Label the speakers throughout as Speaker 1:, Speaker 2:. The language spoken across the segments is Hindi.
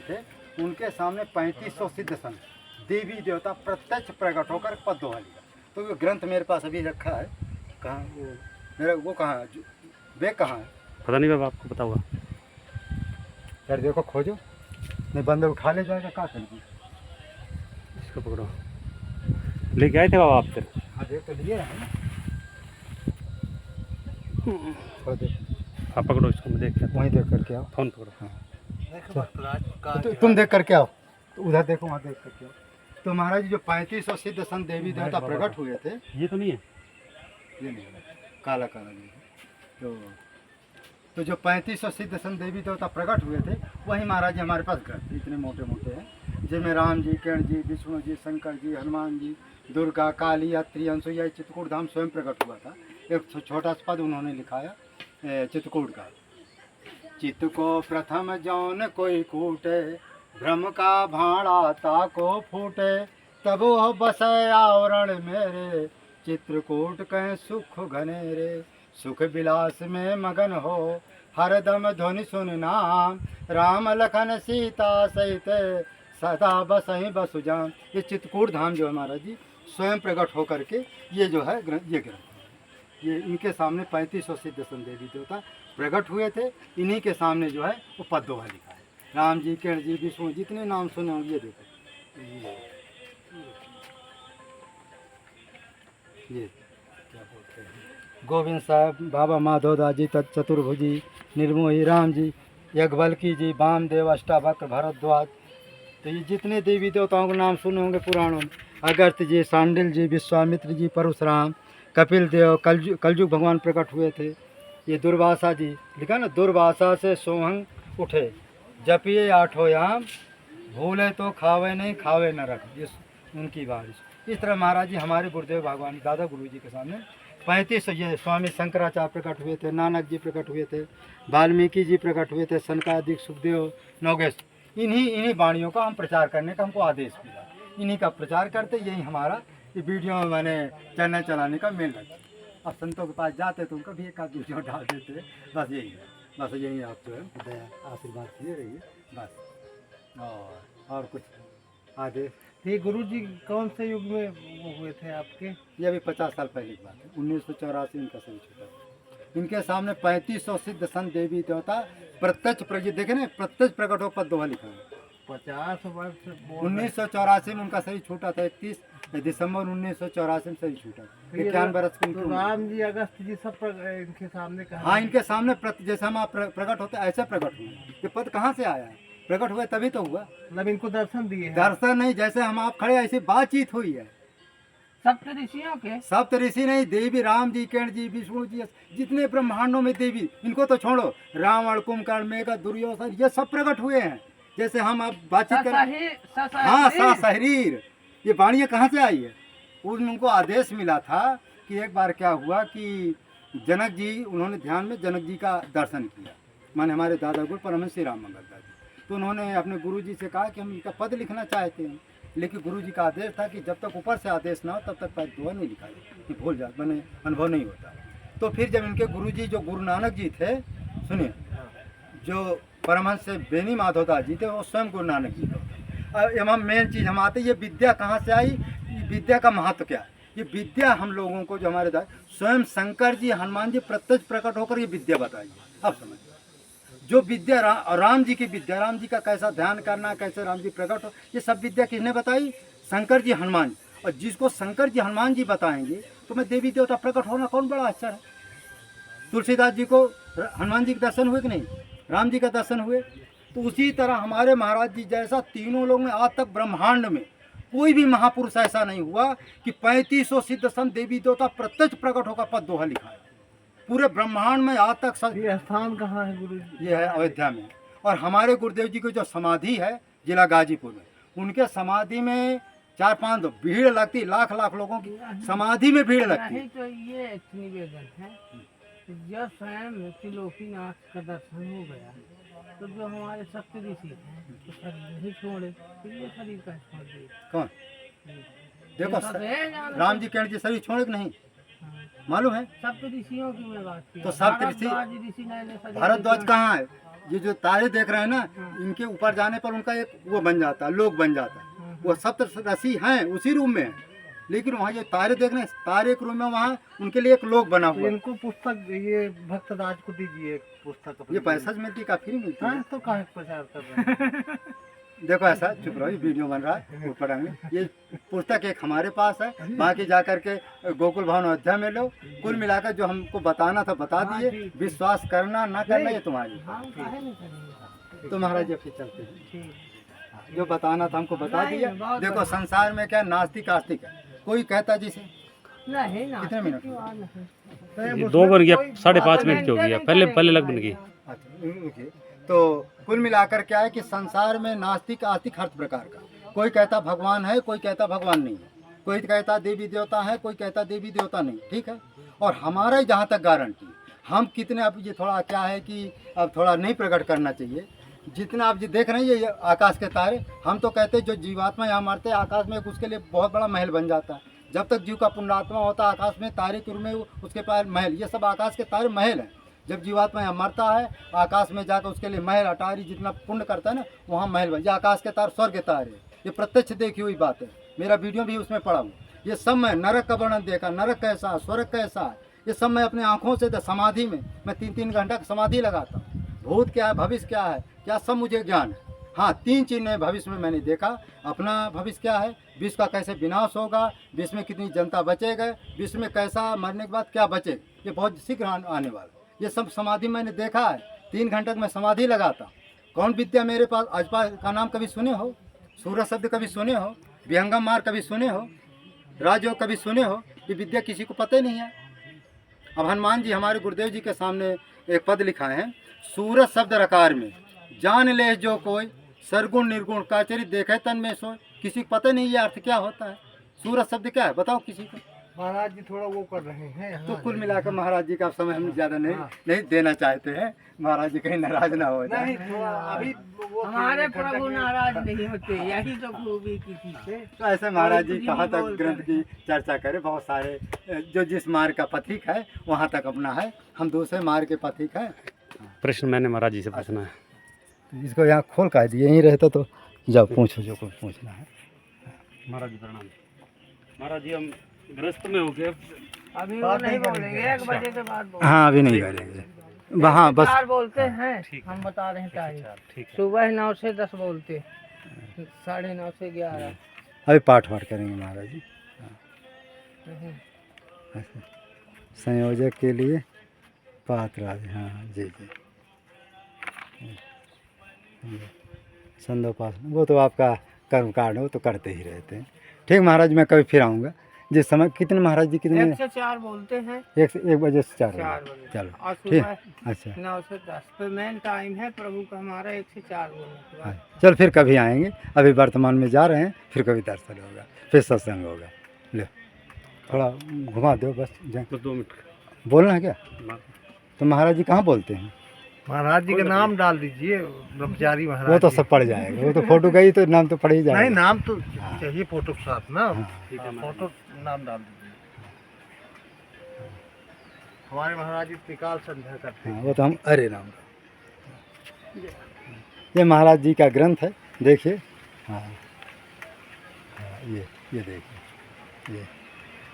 Speaker 1: जी थे, उनके सामने 3500 सिद्ध संत देवी देवता प्रत्यक्ष प्रकट होकर पद दोहा लिया। तो वो ग्रंथ मेरे पास अभी रखा है। कहाँ वो मेरा वो कहाँ है, बैग कहाँ है?
Speaker 2: पता नहीं बाबा, आपको पता होगा।
Speaker 1: यार देखो खोजो, नहीं बंदर उठा ले जाएगा, क्या करेंगे?
Speaker 2: इसको पकड़ो, लेके आए थे बाबा आप फिर?
Speaker 1: हाँ देख तो लिए है ना। खोजो,
Speaker 2: आप पकड़ो इसको, मैं देख के आता
Speaker 1: वहीं देख करके आओ।
Speaker 2: हूँ। फोन पकड़ो।
Speaker 1: हाँ तुम देख करके आओ, तो उधर देखो, वहाँ देख करके आओ। तो महाराज जी जो 3500 सिद्ध संत देवी देवता प्रकट हुए थे,
Speaker 2: ये तो नहीं है,
Speaker 1: ये नहीं है, काला काला नहीं है। तो जो 3500 सिद्ध संत देवी देवता प्रकट हुए थे, वही महाराज जी हमारे पास ग्रंथ इतने मोटे मोटे हैं, जिनमें राम जी, किरण जी, विष्णु जी, शंकर जी, हनुमान जी, दुर्गा, काली, अत्रि, अनसुईया, चित्रकूट धाम स्वयं प्रकट हुआ था। एक छोटा सा पद उन्होंने लिखाया चित्रकूट का। चित्त को प्रथम जौन कोई कूटे, भ्रम का भाड़ा ताको फूटे, तब वह बसे आवरण मेरे, चित्रकूट कह सुख घनेरे। सुख विलास में मगन हो, हरदम ध्वनि सुन नाम, राम लखन सीता सहित सदा बसहि बसु जान। ये चित्रकूट धाम जो है महाराज जी स्वयं प्रकट होकर के ये जो है ग्रंथ, ये ग्रंथ, ये इनके सामने 3500 सिद्ध संत देवी देवता प्रकट हुए थे। इन्हीं के सामने जो है वो पद दोहा लिखा है। राम जी, किरण जी, विष्णु, जितने नाम सुने होंगे ये देखो, ये क्या बोलते हैं, गोविंद साहब, बाबा माधवदास जी, चतुर्भुजी, निर्मोही राम जी, यज्ञवल्की जी, वामदेव, अष्टावक्र, भरद्वाज। तो ये जितने देवी देवताओं के नाम सुने होंगे पुराणों में, अगस्त्य जी, सांडिल जी, विश्वामित्र जी, परशुराम, कपिल देव, कलयुग भगवान प्रकट हुए थे। ये दुर्वासा जी लिखा ना, दुर्वासा से सोहंग उठे, जपिए आठों याम, भूले तो खावे नहीं, खावे न रख, ये उनकी बारिश। इस तरह महाराज जी हमारे गुरुदेव भगवान दादा गुरु जी के सामने 35 ये स्वामी शंकराचार्य प्रकट हुए थे, नानक जी प्रकट हुए थे, वाल्मीकि जी प्रकट हुए थे, सनकादिक, सुखदेव, नवगेश। इन्हीं वाणियों का हम प्रचार करने का हमको आदेश मिला, इन्हीं का प्रचार करते, यही हमारा ये वीडियो में मैंने चैनल चलाने का मेन लक्ष्य। अब संतों के पास जाते तो उनका भी एक आध वीडियो डाल देते, बस यही है, बस यही आप जो है दया आशीर्वाद दिए रहिए बस, और कुछ आदेश।
Speaker 3: ये गुरु जी कौन से युग में वो हुए थे आपके?
Speaker 1: ये अभी 50 साल पहले की बात है, 1984 इनका सही छूटा। इनके सामने 3500 सिद्ध संत देवी देवता प्रत्यक्ष प्रकट, देखे ना, प्रत्यक्ष प्रकट हो पद दोहा लिखा है।
Speaker 3: 50 वर्ष
Speaker 1: 1984 में उनका सही छूटा था, 31 दिसंबर 1984 में सही छूटा। 51 बरस की
Speaker 3: तो राम जी, अगस्त जी सब इनके सामने कहा।
Speaker 1: हाँ, इनके सामने जैसे हम आप प्रकट होते ऐसे प्रकट हुए। ये पद कहाँ से आया है? प्रकट हुए तभी तो हुआ,
Speaker 3: मतलब इनको दर्शन दिए हैं।
Speaker 1: दर्शन नहीं, जैसे हम आप खड़े ऐसी बातचीत हुई है।
Speaker 3: सप्त ऋषियों के,
Speaker 1: सप्त ऋषि नहीं, देवी, राम जी, किरण जी, विष्णु जी, जितने ब्रह्मांडों में देवी, इनको तो छोड़ो, रावण, कुंभकर्ण, मेघ, दुर्योधन, ये सब प्रकट हुए हैं। जैसे हम आप बातचीत कर, हाँ, सहरीर, ये वाणियाँ कहाँ से आई है? उनको आदेश मिला था कि एक बार क्या हुआ कि जनक जी, उन्होंने ध्यान में जनक जी का दर्शन किया, माने हमारे दादा गुरु परमहंस श्री राम मंगल दास जी। तो उन्होंने अपने गुरु जी से कहा कि हम इनका पद लिखना चाहते हैं, लेकिन गुरु जी का आदेश था कि जब तक ऊपर से आदेश ना हो तब तक पद दोहा नहीं लिखा जाए, कि भूल जाए, मैंने अनुभव नहीं होता। तो फिर जब इनके गुरु जी जो गुरु नानक जी थे, सुनिए, जो परमहंस से बेनी माधवदास जी थे, वो स्वयं गुरु नानक जी थे। एवं मेन चीज़ हम आते, ये विद्या कहाँ से आई, विद्या का महत्व क्या है? ये विद्या हम लोगों को, जो हमारे स्वयं शंकर जी, हनुमान जी प्रत्यक्ष प्रकट होकर ये विद्या बताइए। अब समझ, जो विद्या राम जी की विद्या, राम जी का कैसा ध्यान करना, कैसे राम जी प्रकट हो, ये सब विद्या किसने बताई? शंकर जी, हनुमान जी। और जिसको शंकर जी, हनुमान जी बताएंगे तो मैं देवी देवता प्रकट होना कौन बड़ा अच्छा है? तुलसीदास जी को हनुमान जी के दर्शन हुए कि नहीं? राम जी का दर्शन हुए। तो उसी तरह हमारे महाराज जी जैसा तीनों लोग में आज तक ब्रह्मांड में कोई भी महापुरुष ऐसा नहीं हुआ कि 3500 सिद्ध संत देवी देवता प्रत्यक्ष प्रकट होकर पद दोहा लिखा है। पूरे ब्रह्मांड में आज तक
Speaker 3: ये स्थान कहाँ है गुरु जी?
Speaker 1: ये है अयोध्या में। और हमारे गुरुदेव जी की जो समाधि है जिला गाजीपुर में, उनके समाधि में 4-5 भीड़ लगती, लाख लाख लोगों की समाधि में भीड़ लगती।
Speaker 3: तो ये एक निवेदन है, जब स्वयं त्रिलोकीनाथ का दर्शन हो गया तो जो हमारे सप्त ऋषि हैं तो शरीर नहीं छोड़े, तो ये शरीर का छोड़ दिए
Speaker 1: कौन? देखो राम जी, किरण जी शरीर छोड़े कि नहीं मालूम है?
Speaker 3: सप्त ऋषियों की मैं बात की।
Speaker 1: तो सप्त ऋषि,
Speaker 3: ऋषि ने
Speaker 1: भारद्वाज कहाँ है? ये जो तारे देख रहे हैं ना, इनके ऊपर जाने पर उनका एक वो बन जाता है, लोक बन जाता है। वो सप्त ऋषि हैं उसी रूम में है, लेकिन वहाँ जो तारे देख रहे हैं, तारे के रूम में वहाँ उनके लिए एक लोक बना हुआ है।
Speaker 4: इनको पुस्तक ये भक्त राज को दीजिए पुस्तक।
Speaker 1: ये पैसा से मिलती है, फ्री मिलती है।
Speaker 4: हाँ, तो काहे प्रचार कर रहे हैं?
Speaker 1: देखो ऐसा चुप रहो, ये वीडियो बन रहा है, वो पढ़ेंगे। ये पुस्तक एक हमारे पास है, बाकी जा करके गोकुल भवन अयोध्या में लो। कुल मिलाकर जो हमको बताना था बता दिए, विश्वास करना ना करना ये तुम्हारी।
Speaker 3: हाँ, काहे नहीं करेंगे।
Speaker 1: तो महाराज जी फिर चलते हैं।
Speaker 3: ठीक।
Speaker 1: जो बताना था हमको बता
Speaker 3: नहीं,
Speaker 1: दिया।
Speaker 3: बहुत
Speaker 1: देखो
Speaker 3: बढ़िया।
Speaker 1: संसार में क्या नास्तिक आस्तिक है, कोई कहता जिसे
Speaker 3: नहीं ना,
Speaker 1: कितने मिनट?
Speaker 3: की बात नहीं।
Speaker 2: ये 2 बन गया, 5.5 मिनट की हो गया, पहले लग बन गई।
Speaker 1: अच्छा रुकिए। तो कुल मिलाकर क्या है कि संसार में नास्तिक आस्तिक हर प्रकार का, कोई कहता भगवान है, कोई कहता भगवान नहीं है, कोई कहता देवी देवता है, कोई कहता देवी देवता नहीं, ठीक है। और हमारा ही जहाँ तक गारंटी, हम कितने, अब ये थोड़ा क्या है कि अब थोड़ा नहीं प्रकट करना चाहिए, जितना आप जी देख रहे हैं ये आकाश के तारे, हम तो कहते हैं जो जीवात्मा यहाँ मरते हैं आकाश में, उसके लिए बहुत बड़ा महल बन जाता है। जब तक जीव का पुण्यात्मा होता है आकाश में तारे के रूप में उसके पास महल, ये सब आकाश के तारे महल हैं। जब जीवात्मा यहाँ मरता है आकाश में जाकर उसके लिए महल अटारी जितना पुण्य करता है ना, वहाँ महल बन। ये आकाश के तार स्वर्ग के तारे, ये प्रत्यक्ष देखी हुई बात है, मेरा वीडियो भी उसमें पड़ा हूँ। ये सब मैं नरक का वर्णन देखा, नरक कैसा है, स्वर्ग कैसा है, ये सब मैं अपने आँखों से समाधि में मैं 3-3 घंटा की समाधि लगाता हूँ। भूत क्या है, भविष्य क्या है, क्या सब मुझे ज्ञान है। हाँ, 3 चीज़ ने भविष्य में मैंने देखा। अपना भविष्य क्या है, विश्व का कैसे विनाश होगा, विश्व में कितनी जनता बचेगा, विश्व में कैसा मरने के बाद क्या बचेगा, ये बहुत शीघ्र आने वाला। ये सब समाधि मैंने देखा है। 3 घंटे मैं समाधि लगाता। कौन विद्या मेरे पास, अजपा का नाम कभी सुने हो, सूरज शब्द कभी सुने हो, विहंगम मार कभी सुने हो, राजयोग कभी सुने हो, ये विद्या किसी को पता ही नहीं है। अब हनुमान जी हमारे गुरुदेव जी के सामने एक पद लिखा है, सूरज शब्द रकार में जान ले जो कोई, सरगुण निर्गुण का चरित देखे तन में सोए। किसी को पता नहीं ये अर्थ क्या होता है, सूरज शब्द क्या है, बताओ किसी को।
Speaker 4: महाराज जी थोड़ा वो कर रहे हैं।
Speaker 1: तो कुल मिलाकर महाराज जी का समय हम ज़्यादा नहीं देना चाहते हैं, महाराज जी कहीं नाराज ना हो जाए।
Speaker 4: नहीं, थोड़ा अभी वो
Speaker 3: हमारे प्रभु नाराज नहीं होते, यही तो खूबी किसी से।
Speaker 1: तो ऐसे महाराज जी कहाँ तक ग्रंथ की चर्चा करें, बहुत सारे जो जिस मार्ग का पथिक है वहाँ तक अपना है, हम दूसरे मार्ग के पथिक हैं।
Speaker 2: प्रश्न मैंने महाराज जी से पूछना है।
Speaker 1: इसको यहाँ खोल कर दिए, यहीं रहता तो जाओ पूछो जो कुछ पूछना है।
Speaker 2: महाराज जी प्रणाम। महाराज जी हम ग्रस्त में हो गए,
Speaker 3: अभी वो नहीं बोलेंगे, 1 बजे के बाद बोलेंगे।
Speaker 1: हाँ अभी नहीं करेंगे, वहाँ बस
Speaker 3: 4 बोलते हैं, हम बता रहे हैं तारीख।
Speaker 2: ठीक है।
Speaker 3: सुबह 9 से 10 बोलते, 9:30 से 11।
Speaker 1: अभी पाठ वाठ करेंगे महाराज जी। ऐसे संयोजक के लिए पात्र आज, हाँ जी जी, संदोपासन वो तो आपका कर्म कांड हो तो करते ही रहते हैं। ठीक महाराज, मैं कभी फिर आऊँगा जिस समय। कितने महाराज जी कितने?
Speaker 3: 1 से 4 बोलते हैं।
Speaker 1: 1 बजे से 4
Speaker 3: 4
Speaker 1: बजे।
Speaker 3: बजे।
Speaker 1: चलो
Speaker 3: और
Speaker 1: ठीक,
Speaker 3: सुबह
Speaker 1: अच्छा
Speaker 3: 9 से 10 पे मेन टाइम है प्रभु का हमारा, 1 से 4 बोलने के बाद।
Speaker 1: चल फिर कभी आएंगे, अभी वर्तमान में जा रहे हैं, फिर कभी दर्शन होगा, फिर सत्संग होगा। ले थोड़ा घुमा दो बस,
Speaker 2: बस 2 मिनट
Speaker 1: बोलना है क्या? तो महाराज जी कहाँ बोलते हैं?
Speaker 4: महाराज जी का नाम डाल दीजिए, ब्रह्मचारी महाराज।
Speaker 1: वो तो
Speaker 4: जी।
Speaker 1: सब पड़ जाएगा, वो तो फोटो गई तो नाम तो पड़ ही जाएगा।
Speaker 4: नहीं, नाम तो चाहिए फोटो के साथ ना।
Speaker 2: ठीक है।
Speaker 4: फोटो नाम डाल दीजिए। हमारे महाराज जी त्रिकाल संध्या करते हैं।
Speaker 1: हाँ, वो तो हम अरे राम। ये महाराज जी का ग्रंथ है, देखिए। हाँ ये देखिए,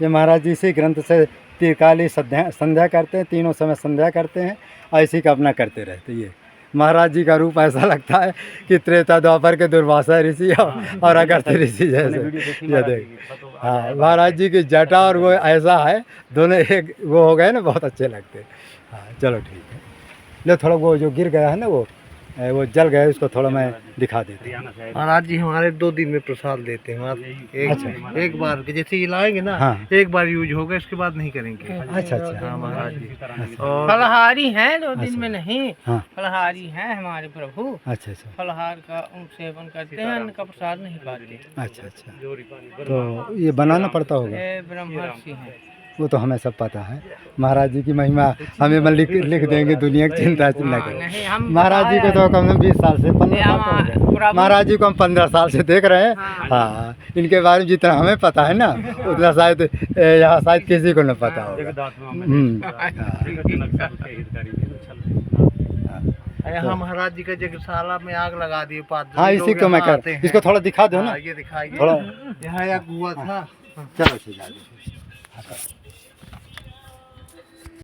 Speaker 1: ये महाराज जी इसी ग्रंथ से त्रिकाली संध्या करते हैं, तीनों समय संध्या करते हैं, ऐसी का अपना करते रहते। ये महाराज जी का रूप ऐसा लगता है कि त्रेता द्वापर के दुर्वासा ऋषि और अगस्त्य ऋषि जैसे। ये देख, हाँ महाराज जी की जटा और वो ऐसा है, दोनों एक वो हो गए ना, बहुत अच्छे लगते। हाँ चलो ठीक है। ले थोड़ा वो जो गिर गया है ना, वो जल गया, उसको थोड़ा मैं दिखा देता हूँ।
Speaker 4: महाराज जी हमारे 2 दिन में प्रसाद देते हैं। एक बार जैसे ये लाएंगे ना,
Speaker 1: हाँ।
Speaker 4: एक बार यूज होगा, इसके बाद नहीं करेंगे।
Speaker 1: अच्छा अच्छा,
Speaker 4: हाँ महाराज जी। और
Speaker 3: फलहारी हैं, 2 दिन में नहीं,
Speaker 1: हाँ
Speaker 3: फलहारी हैं हमारे प्रभु।
Speaker 1: अच्छा अच्छा
Speaker 3: फलहार का सेवन करते हैं, अन्न का प्रसाद नहीं पाते।
Speaker 1: अच्छा अच्छा, तो ये बनाना पड़ता होगा।
Speaker 3: ये ब्रह्मर्षि हैं।
Speaker 1: वो तो हमें सब पता है। महाराज जी की महिमा हमें लिख देंगे, दुनिया की चिंता न करो।
Speaker 3: नहीं, हम
Speaker 1: महाराज जी को तो कम से कम 20 साल से 15 साल हो गए।
Speaker 3: प्रभु-
Speaker 1: महाराज जी को हम 15 साल से देख रहे हैं।
Speaker 3: हाँ।
Speaker 1: हाँ, इनके बारे में जितना हमें पता है ना, उतना शायद यहाँ शायद किसी को न पता होगा।
Speaker 4: यहाँ महाराज जी का जगशाला में आग लगा दिए पादरी
Speaker 1: हाँ,
Speaker 4: लोग
Speaker 1: इसी को मैं
Speaker 4: यहाँ
Speaker 1: कर
Speaker 4: आते हैं।
Speaker 1: इसको थोड़ा दिखा दो ना
Speaker 4: हाँ, ये दिखाइए
Speaker 1: थोड़ा
Speaker 4: यहाँ एक हुआ था।
Speaker 1: चलो ठीक है